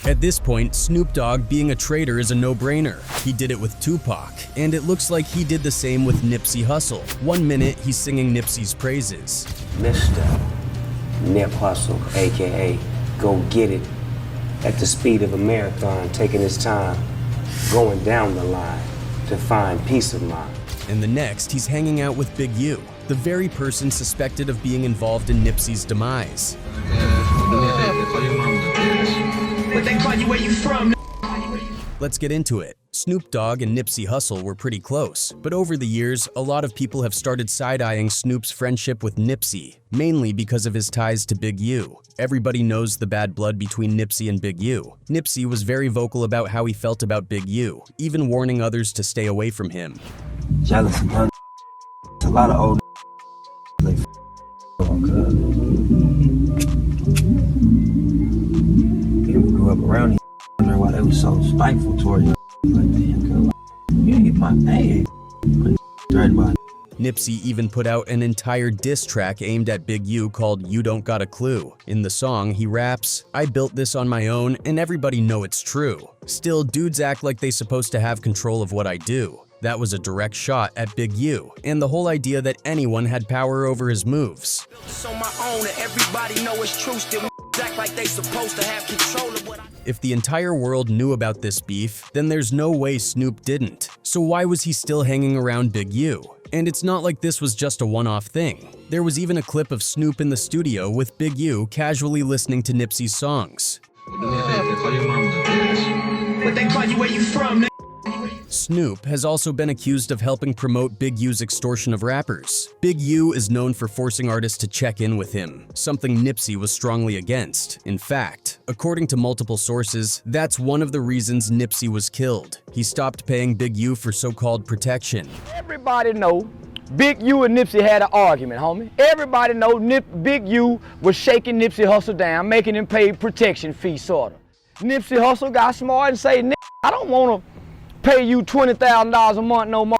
At this point, Snoop Dogg being a traitor is a no-brainer. He did it with Tupac, and it looks like he did the same with Nipsey Hussle. One minute, he's singing Nipsey's praises. Mr. Nip Hussle, aka Go Get It, at the speed of a marathon, taking his time, going down the line to find peace of mind. And the next, he's hanging out with Big U, the very person suspected of being involved in Nipsey's demise. What they call you, where you from? Let's get into it. Snoop Dogg and Nipsey Hussle were pretty close, but over the years, a lot of people have started side-eyeing Snoop's friendship with Nipsey, mainly because of his ties to Big U. Everybody knows the bad blood between Nipsey and Big U. Nipsey was very vocal about how he felt about Big U, even warning others to stay away from him. Jealous of young. A lot of old they on cuz. People grew up around these wondering why they was so spiteful toward you. Like, damn, cuz, you ain't get my name. Right by. Nipsey even put out an entire diss track aimed at Big U called You Don't Got a Clue. In the song, he raps, "I built this on my own and everybody know it's true. Still, dudes act like they supposed to have control of what I do." That was a direct shot at Big U, and the whole idea that anyone had power over his moves. If the entire world knew about this beef, then there's no way Snoop didn't. So why was he still hanging around Big U? And it's not like this was just a one-off thing. There was even a clip of Snoop in the studio with Big U casually listening to Nipsey's songs. What they call you, where you from? Snoop has also been accused of helping promote Big U's extortion of rappers. Big U is known for forcing artists to check in with him, something Nipsey was strongly against. In fact, according to multiple sources, that's one of the reasons Nipsey was killed. He stopped paying Big U for so-called protection. Everybody know Big U and Nipsey had an argument, homie. Everybody know Big U was shaking Nipsey Hussle down, making him pay protection fee, sorta. Nipsey Hussle got smart and say, I don't wanna pay you $20,000 a month no more.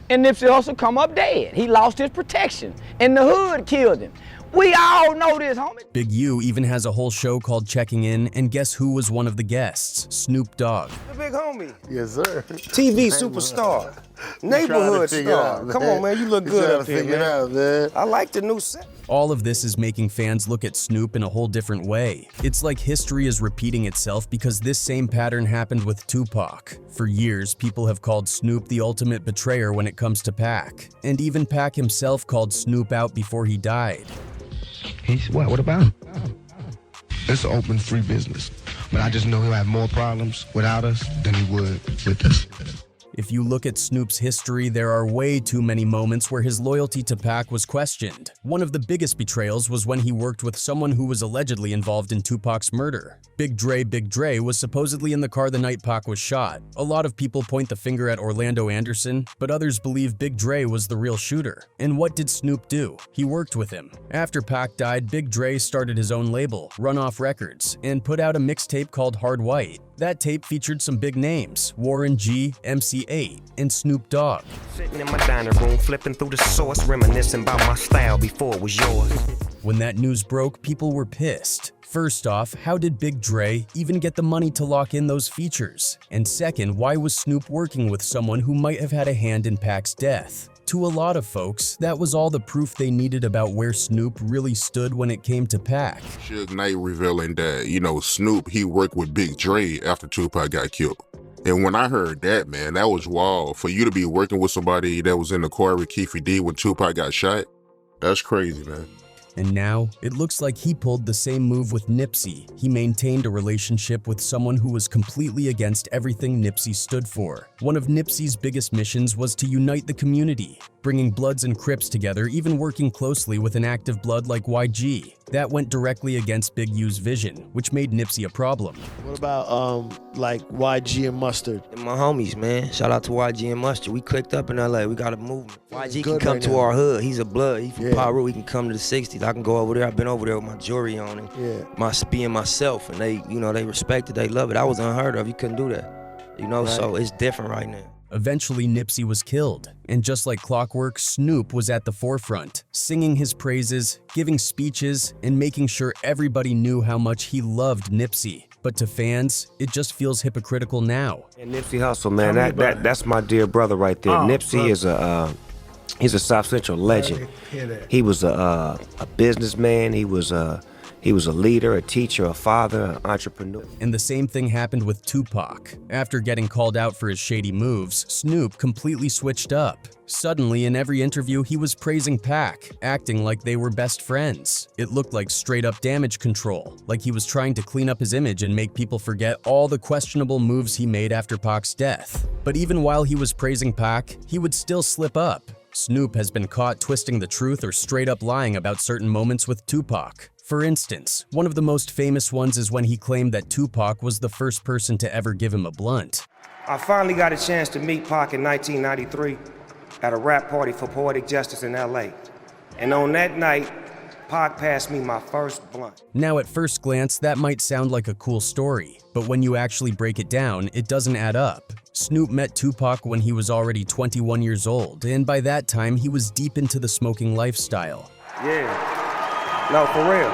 And Nipsey Hussle come up dead. He lost his protection, and the hood killed him. We all know this, homie. Big U even has a whole show called Checking In, and guess who was one of the guests? Snoop Dogg. The big homie. Yes, sir. TV superstar. Neighborhood star. Come on, man, you look good up here, man. I like the new set. All of this is making fans look at Snoop in a whole different way. It's like history is repeating itself because this same pattern happened with Tupac. For years, people have called Snoop the ultimate betrayer when it comes to Pac. And even Pac himself called Snoop out before he died. He's what about him? It's an open, free business. But I just know he'll have more problems without us than he would with us. If you look at Snoop's history, there are way too many moments where his loyalty to Pac was questioned. One of the biggest betrayals was when he worked with someone who was allegedly involved in Tupac's murder. Big Dre was supposedly in the car the night Pac was shot. A lot of people point the finger at Orlando Anderson, but others believe Big Dre was the real shooter. And what did Snoop do? He worked with him. After Pac died, Big Dre started his own label, Runoff Records, and put out a mixtape called Hard White. That tape featured some big names, Warren G, MC8, and Snoop Dogg. Sitting in my dining room, flipping through the source, reminiscing about my style before it was yours. When that news broke, people were pissed. First off, how did Big Dre even get the money to lock in those features? And second, why was Snoop working with someone who might have had a hand in Pac's death? To a lot of folks, that was all the proof they needed about where Snoop really stood when it came to Pac. Suge Knight revealing that, Snoop, he worked with Big Dre after Tupac got killed. And when I heard that, man, that was wild. For you to be working with somebody that was in the car with Keefy D when Tupac got shot, that's crazy, man. And now, it looks like he pulled the same move with Nipsey. He maintained a relationship with someone who was completely against everything Nipsey stood for. One of Nipsey's biggest missions was to unite the community, bringing Bloods and Crips together, even working closely with an active Blood like YG. That went directly against Big U's vision, which made Nipsey a problem. What about like YG and Mustard? And my homies, man. Shout out to YG and Mustard. We clicked up in LA. We got a movement. YG can good come right to now. our hood. He's a Blood. He from Yeah. Pyro. He can come to the 60s. I can go over there. I've been over there with my jewelry on and Yeah. my being myself, and they respect it. They love it. I was unheard of. You couldn't do that. Right. So it's different right now. Eventually, Nipsey was killed, and just like clockwork, Snoop was at the forefront, singing his praises, giving speeches, and making sure everybody knew how much he loved Nipsey. But to fans, it just feels hypocritical now. And Nipsey Hussle, man, that's my dear brother right there. Nipsey is he's a South Central legend. He was a businessman. He was a leader, a teacher, a father, an entrepreneur. And the same thing happened with Tupac. After getting called out for his shady moves, Snoop completely switched up. Suddenly, in every interview, he was praising Pac, acting like they were best friends. It looked like straight-up damage control, like he was trying to clean up his image and make people forget all the questionable moves he made after Pac's death. But even while he was praising Pac, he would still slip up. Snoop has been caught twisting the truth or straight-up lying about certain moments with Tupac. For instance, one of the most famous ones is when he claimed that Tupac was the first person to ever give him a blunt. I finally got a chance to meet Pac in 1993 at a rap party for Poetic Justice in LA. And on that night, Pac passed me my first blunt. Now, at first glance, that might sound like a cool story, but when you actually break it down, it doesn't add up. Snoop met Tupac when he was already 21 years old, and by that time, he was deep into the smoking lifestyle. Yeah, no, for real.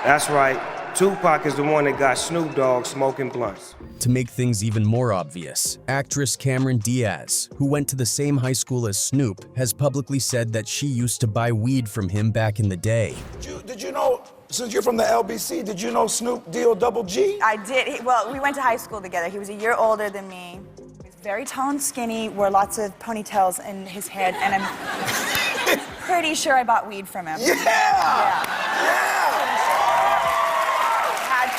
That's right. Tupac is the one that got Snoop Dogg smoking blunts. To make things even more obvious, actress Cameron Diaz, who went to the same high school as Snoop, has publicly said that she used to buy weed from him back in the day. Did you know, since you're from the LBC, did you know Snoop D.O. Double G? I did. Well, we went to high school together. He was a year older than me. He was very tall and skinny, wore lots of ponytails in his head, and I'm pretty sure I bought weed from him. Yeah!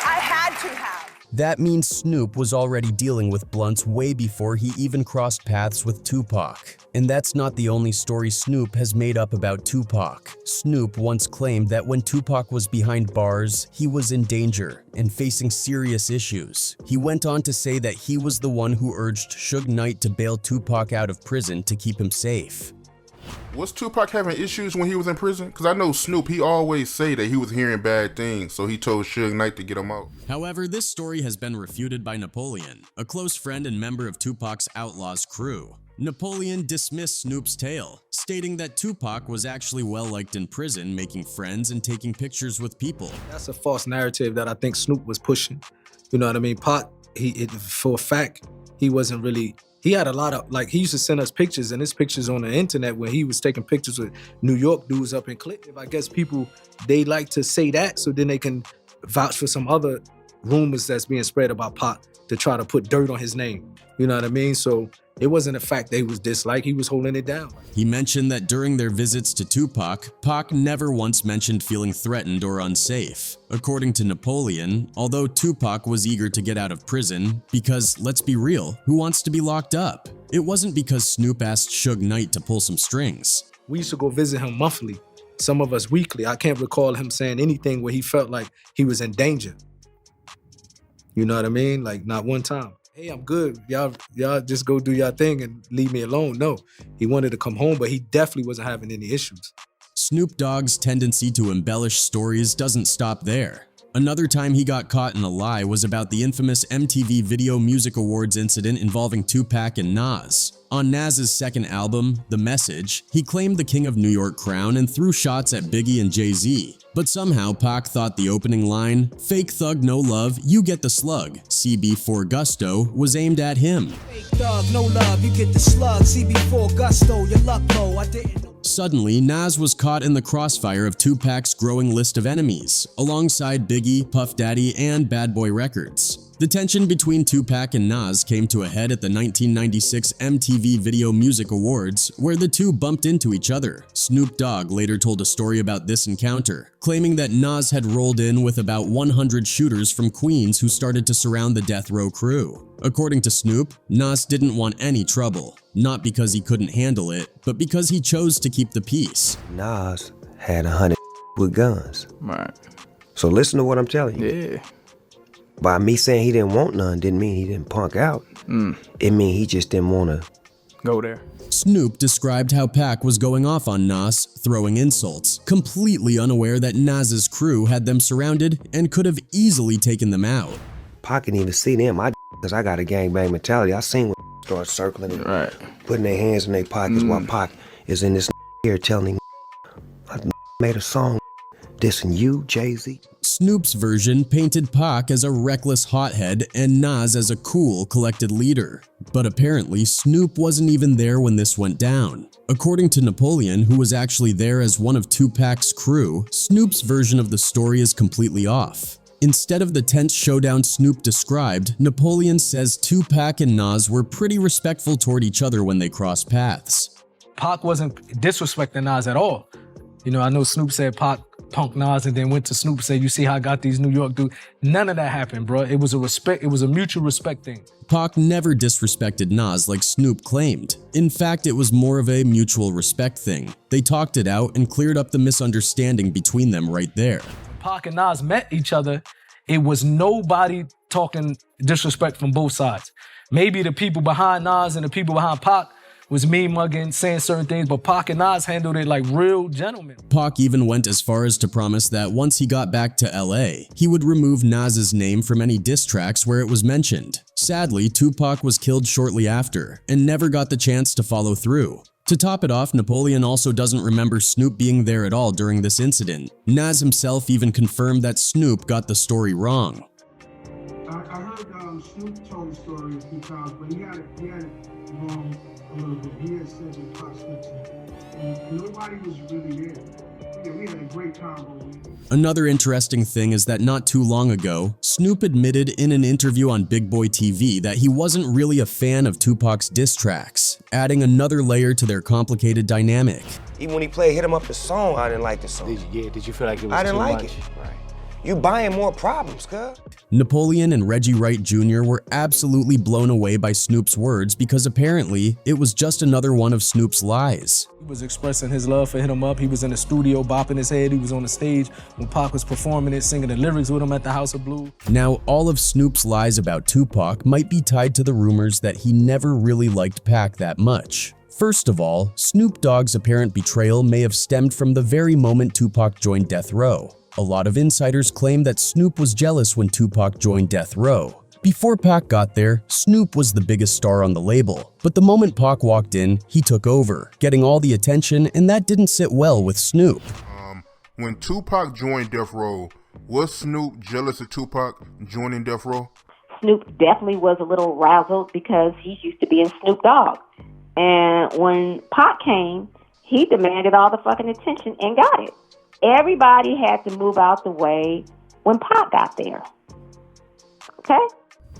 I had to have. That means Snoop was already dealing with blunts way before he even crossed paths with Tupac. And that's not the only story Snoop has made up about Tupac. Snoop once claimed that when Tupac was behind bars, he was in danger and facing serious issues. He went on to say that he was the one who urged Suge Knight to bail Tupac out of prison to keep him safe. Was Tupac having issues when he was in prison? Because I know Snoop, he always say that he was hearing bad things, so he told Suge Knight to get him out. However, this story has been refuted by Napoleon, a close friend and member of Tupac's Outlaws crew. Napoleon dismissed Snoop's tale, stating that Tupac was actually well-liked in prison, making friends and taking pictures with people. That's a false narrative that I think Snoop was pushing. You know what I mean? Pac, for a fact, he wasn't really... He had a lot of, like, he used to send us pictures, and his pictures on the internet when he was taking pictures with New York dudes up in Clinton. I guess people, they like to say that so then they can vouch for some other rumors that's being spread about Pac to try to put dirt on his name. You know what I mean? So it wasn't a fact that he was disliked, he was holding it down. He mentioned that during their visits to Tupac, Pac never once mentioned feeling threatened or unsafe. According to Napoleon, although Tupac was eager to get out of prison, because, let's be real, who wants to be locked up? It wasn't because Snoop asked Suge Knight to pull some strings. We used to go visit him monthly, some of us weekly. I can't recall him saying anything where he felt like he was in danger. You know what I mean? Like, not one time. Hey, I'm good. Y'all just go do y'all thing and leave me alone. No, he wanted to come home, but he definitely wasn't having any issues. Snoop Dogg's tendency to embellish stories doesn't stop there. Another time he got caught in a lie was about the infamous MTV Video Music Awards incident involving Tupac and Nas. On Nas's second album, The Message, he claimed the King of New York crown and threw shots at Biggie and Jay-Z. But somehow Pac thought the opening line, "Fake thug, no love, you get the slug, CB4 Gusto," was aimed at him. Fake thug, no love, you get the slug, CB4 Gusto, your luck low, I didn't know. Suddenly, Nas was caught in the crossfire of Tupac's growing list of enemies, alongside Biggie, Puff Daddy, and Bad Boy Records. The tension between Tupac and Nas came to a head at the 1996 MTV Video Music Awards, where the two bumped into each other. Snoop Dogg later told a story about this encounter, claiming that Nas had rolled in with about 100 shooters from Queens who started to surround the Death Row crew. According to Snoop, Nas didn't want any trouble, not because he couldn't handle it, but because he chose to keep the peace. Nas had 100 with guns. Right. So listen to what I'm telling you. Yeah. By me saying he didn't want none didn't mean he didn't punk out. It mean he just didn't want to go there. Snoop described how Pac was going off on Nas, throwing insults, completely unaware that Nas's crew had them surrounded and could have easily taken them out. Pac didn't even see them, because I got a gangbang mentality. I seen when start circling and putting their hands in their pockets while Pac is in this here telling I made a song dissing you, Jay-Z? Snoop's version painted Pac as a reckless hothead and Nas as a cool, collected leader. But apparently, Snoop wasn't even there when this went down. According to Napoleon, who was actually there as one of Tupac's crew, Snoop's version of the story is completely off. Instead of the tense showdown Snoop described, Napoleon says Tupac and Nas were pretty respectful toward each other when they crossed paths. Pac wasn't disrespecting Nas at all. You know, I know Snoop said Pac punked Nas and then went to Snoop and said, you see how I got these New York dudes? None of that happened, bro. It was a mutual respect thing. Pac never disrespected Nas like Snoop claimed. In fact, it was more of a mutual respect thing. They talked it out and cleared up the misunderstanding between them right there. Pac and Nas met each other, it was nobody talking disrespect from both sides. Maybe the people behind Nas and the people behind Pac was mean-mugging, saying certain things, but Pac and Nas handled it like real gentlemen. Pac even went as far as to promise that once he got back to LA, he would remove Nas's name from any diss tracks where it was mentioned. Sadly, Tupac was killed shortly after, and never got the chance to follow through. To top it off, Napoleon also doesn't remember Snoop being there at all during this incident. Nas himself even confirmed that Snoop got the story wrong. I heard Snoop told the story a few times, but he had it wrong a little bit. He had said that Pac snitched him, and nobody was really there. Yeah, we had a great combo. Another interesting thing is that not too long ago, Snoop admitted in an interview on Big Boy TV that he wasn't really a fan of Tupac's diss tracks, adding another layer to their complicated dynamic. Even when he played Hit 'Em Up the song, I didn't like the song. Did you feel like it was I didn't too like much? it. Right. You buying more problems, cuz. Napoleon and Reggie Wright Jr. were absolutely blown away by Snoop's words because apparently it was just another one of Snoop's lies. He was expressing his love for Hit 'Em Up. He was in the studio bopping his head. He was on the stage when Pac was performing it, singing the lyrics with him at the House of Blues. Now, all of Snoop's lies about Tupac might be tied to the rumors that he never really liked Pac that much. First of all, Snoop Dogg's apparent betrayal may have stemmed from the very moment Tupac joined Death Row. A lot of insiders claim that Snoop was jealous when Tupac joined Death Row. Before Pac got there, Snoop was the biggest star on the label, but the moment Pac walked in, he took over, getting all the attention, and that didn't sit well with Snoop. When Tupac joined Death Row, was Snoop jealous of Tupac joining Death Row? Snoop definitely was a little razzled because he used to be in Snoop Dogg. And when Pac came, he demanded all the fucking attention and got it. Everybody had to move out the way when Pac got there. Okay?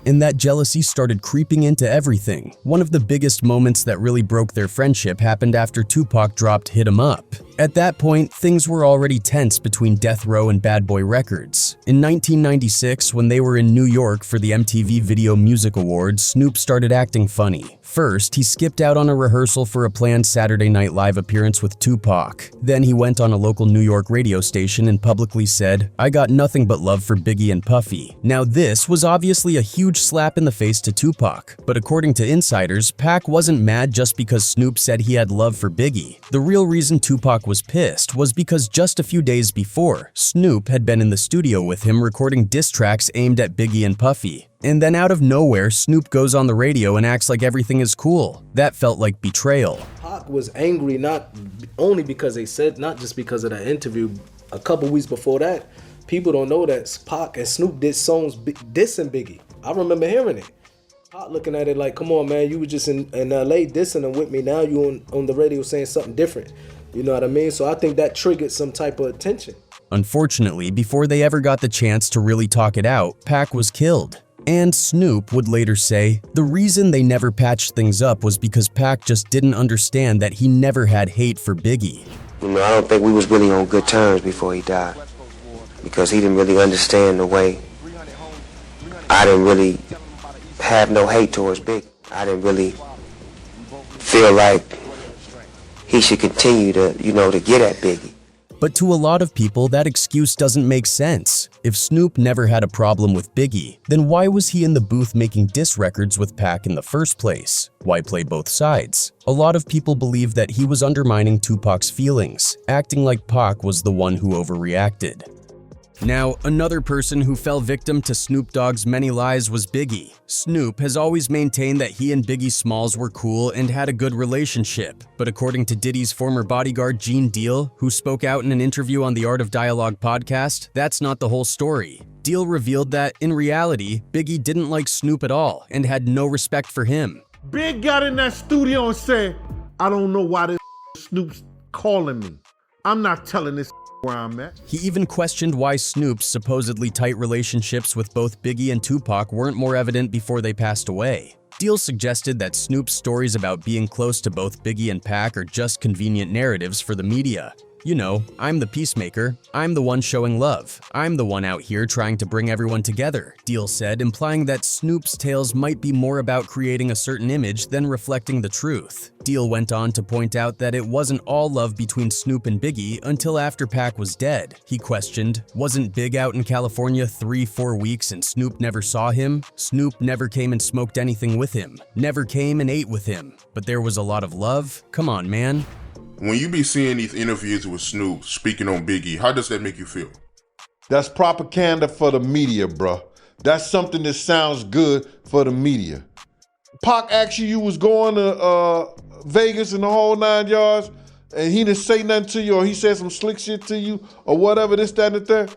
And that jealousy started creeping into everything. One of the biggest moments that really broke their friendship happened after Tupac dropped Hit 'Em Up. At that point, things were already tense between Death Row and Bad Boy Records. In 1996, when they were in New York for the MTV Video Music Awards, Snoop started acting funny. First, he skipped out on a rehearsal for a planned Saturday Night Live appearance with Tupac. Then he went on a local New York radio station and publicly said, "I got nothing but love for Biggie and Puffy." Now this was obviously a huge slap in the face to Tupac, but according to insiders, Pac wasn't mad just because Snoop said he had love for Biggie. The real reason Tupac was pissed was because just a few days before, Snoop had been in the studio with him recording diss tracks aimed at Biggie and Puffy. And then out of nowhere, Snoop goes on the radio and acts like everything is cool. That felt like betrayal. Pac was angry not only because they said, not just because of that interview. A couple weeks before that, people don't know that Pac and Snoop did songs dissing Biggie. I remember hearing it. Pac looking at it like, come on, man, you were just in LA dissing them with me. Now you on the radio saying something different. You know what I mean? So I think that triggered some type of attention. Unfortunately, before they ever got the chance to really talk it out, Pac was killed. And Snoop would later say, the reason they never patched things up was because Pac just didn't understand that he never had hate for Biggie. You know, I don't think we was really on good terms before he died. Because he didn't really understand the way. I didn't really have no hate towards Biggie. I didn't really feel like he should continue to, to get at Biggie. But to a lot of people, that excuse doesn't make sense. If Snoop never had a problem with Biggie, then why was he in the booth making diss records with Pac in the first place? Why play both sides? A lot of people believe that he was undermining Tupac's feelings, acting like Pac was the one who overreacted. Now, another person who fell victim to Snoop Dogg's many lies was Biggie. Snoop has always maintained that he and Biggie Smalls were cool and had a good relationship, but according to Diddy's former bodyguard Gene Deal, who spoke out in an interview on the Art of Dialogue podcast, that's not the whole story. Deal revealed that, in reality, Biggie didn't like Snoop at all and had no respect for him. Big got in that studio and said, I don't know why this Snoop's calling me. I'm not telling this where I'm at. He even questioned why Snoop's supposedly tight relationships with both Biggie and Tupac weren't more evident before they passed away. Deal suggested that Snoop's stories about being close to both Biggie and Pac are just convenient narratives for the media. You know, I'm the peacemaker, I'm the one showing love, I'm the one out here trying to bring everyone together, Deal said, implying that Snoop's tales might be more about creating a certain image than reflecting the truth. Deal went on to point out that it wasn't all love between Snoop and Biggie until after Pac was dead. He questioned, wasn't Big out in California 3-4 weeks and Snoop never saw him? Snoop never came and smoked anything with him, never came and ate with him, but there was a lot of love? Come on, man. When you be seeing these interviews with Snoop speaking on Biggie, how does that make you feel? That's propaganda for the media, bruh. That's something that sounds good for the media. Pac asked you was going to Vegas and the whole 9 yards, and he didn't say nothing to you, or he said some slick shit to you, or whatever, this, that, and the third.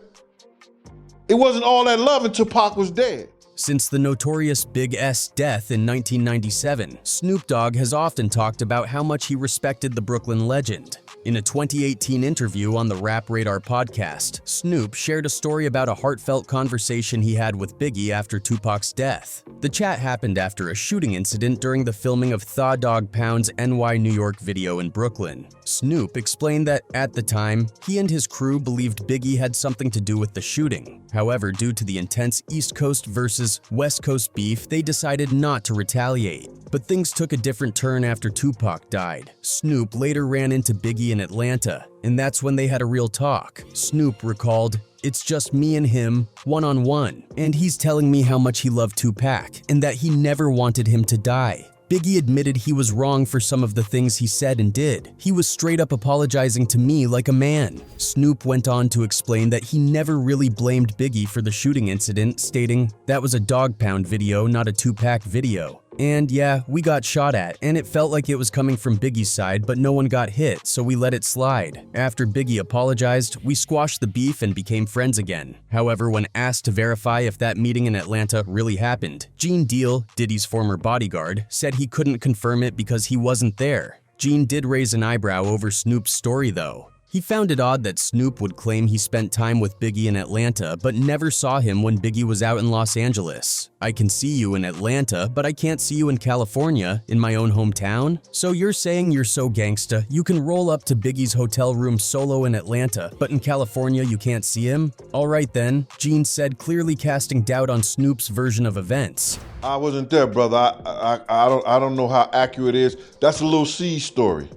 It wasn't all that love until Pac was dead. Since the notorious Big S death in 1997, Snoop Dogg has often talked about how much he respected the Brooklyn legend. In a 2018 interview on the Rap Radar podcast, Snoop shared a story about a heartfelt conversation he had with Biggie after Tupac's death. The chat happened after a shooting incident during the filming of Thaw Dog Pound's NY New York video in Brooklyn. Snoop explained that, at the time, he and his crew believed Biggie had something to do with the shooting. However, due to the intense East Coast versus West Coast beef, they decided not to retaliate. But things took a different turn after Tupac died. Snoop later ran into Biggie in Atlanta, and that's when they had a real talk. Snoop recalled, "It's just me and him, one-on-one, and he's telling me how much he loved Tupac and that he never wanted him to die." Biggie admitted he was wrong for some of the things he said and did. He was straight up apologizing to me like a man. Snoop went on to explain that he never really blamed Biggie for the shooting incident, stating, "That was a Dog Pound video, not a Tupac video. And yeah, we got shot at, and it felt like it was coming from Biggie's side, but no one got hit, so we let it slide. After Biggie apologized, we squashed the beef and became friends again." However, when asked to verify if that meeting in Atlanta really happened, Gene Deal, Diddy's former bodyguard, said he couldn't confirm it because he wasn't there. Gene did raise an eyebrow over Snoop's story, though. He found it odd that Snoop would claim he spent time with Biggie in Atlanta but never saw him when Biggie was out in Los Angeles. "I can see you in Atlanta, but I can't see you in California, in my own hometown? So you're saying you're so gangsta, you can roll up to Biggie's hotel room solo in Atlanta, but in California you can't see him? Alright then," Gene said, clearly casting doubt on Snoop's version of events. I wasn't there, brother. I don't know how accurate it is. That's a Lil C story.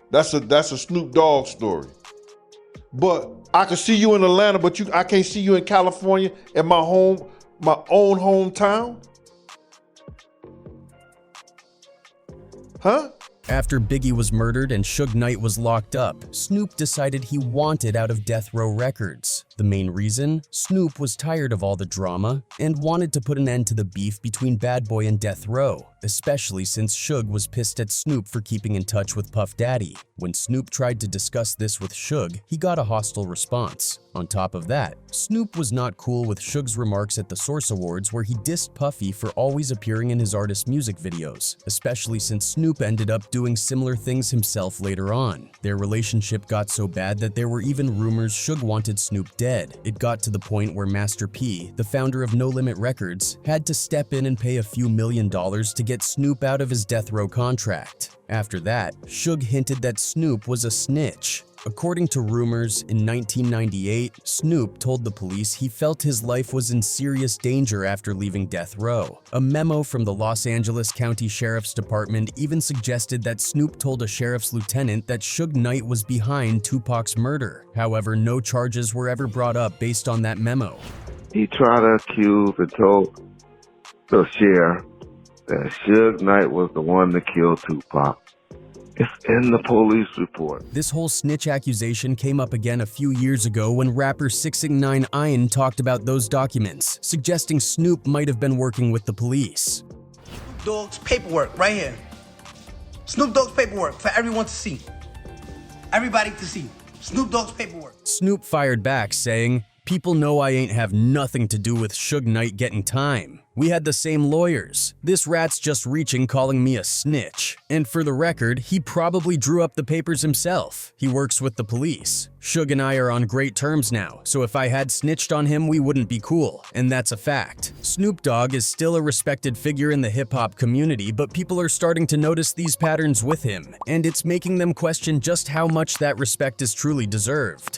That's a Snoop Dogg story. But I can see you in Atlanta, but I can't see you in California, in my own hometown? Huh? After Biggie was murdered and Suge Knight was locked up, Snoop decided he wanted out of Death Row Records. The main reason? Snoop was tired of all the drama and wanted to put an end to the beef between Bad Boy and Death Row, especially since Suge was pissed at Snoop for keeping in touch with Puff Daddy. When Snoop tried to discuss this with Suge, he got a hostile response. On top of that, Snoop was not cool with Suge's remarks at the Source Awards where he dissed Puffy for always appearing in his artist's music videos, especially since Snoop ended up doing similar things himself later on. Their relationship got so bad that there were even rumors Suge wanted Snoop dead. It got to the point where Master P, the founder of No Limit Records, had to step in and pay a few $1 million to get Snoop out of his Death Row contract. After that, Suge hinted that Snoop was a snitch. According to rumors, in 1998, Snoop told the police he felt his life was in serious danger after leaving Death Row. A memo from the Los Angeles County Sheriff's Department even suggested that Snoop told a sheriff's lieutenant that Suge Knight was behind Tupac's murder. However, no charges were ever brought up based on that memo. He tried to accuse and told the sheriff that Suge Knight was the one that killed Tupac. It's in the police report. This whole snitch accusation came up again a few years ago when rapper 6ix9ine talked about those documents, suggesting Snoop might have been working with the police. Snoop Dogg's paperwork right here. Snoop Dogg's paperwork for everyone to see. Everybody to see. Snoop Dogg's paperwork. Snoop fired back, saying, "People know I ain't have nothing to do with Suge Knight getting time. We had the same lawyers. This rat's just reaching calling me a snitch." And for the record, he probably drew up the papers himself. He works with the police. Suge and I are on great terms now, so if I had snitched on him, we wouldn't be cool, and that's a fact. Snoop Dogg is still a respected figure in the hip-hop community, but people are starting to notice these patterns with him, and it's making them question just how much that respect is truly deserved.